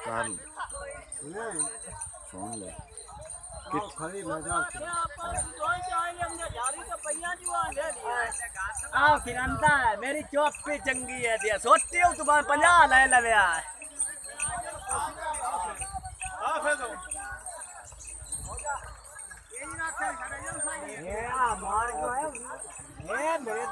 कर फोन ले फिरंदा है मेरी चौक पे चंगी है दिया सोचती हूँ तुम्हारे 50 ले लवे मार मेरे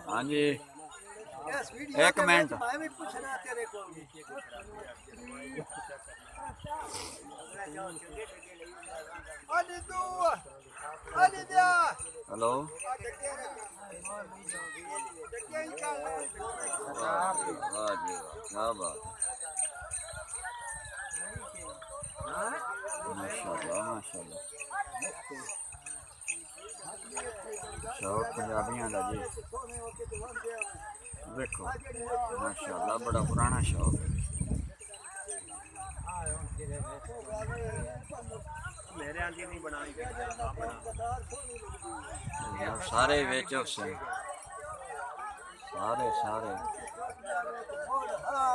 हाँ जी एक मिनट हेलो वाह जी वाह क्या बात माशाल्लाह माशाल्लाह शौक पंजाबियों का जी देखो माशाल्लाह बड़ा पुराना शौक है सारे बेचो से सारे सारे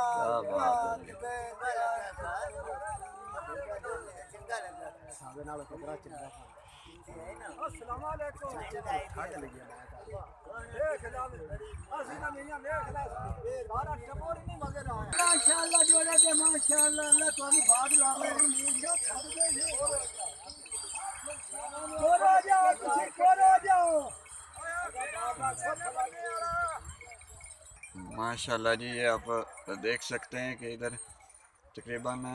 क्या बात है माशाल्लाह जोड़े दे माशाल्लाह अल्लाह तुम्हारी बात लावे माशाल्लाह जी आप देख सकते हैं कि इधर तकरीबन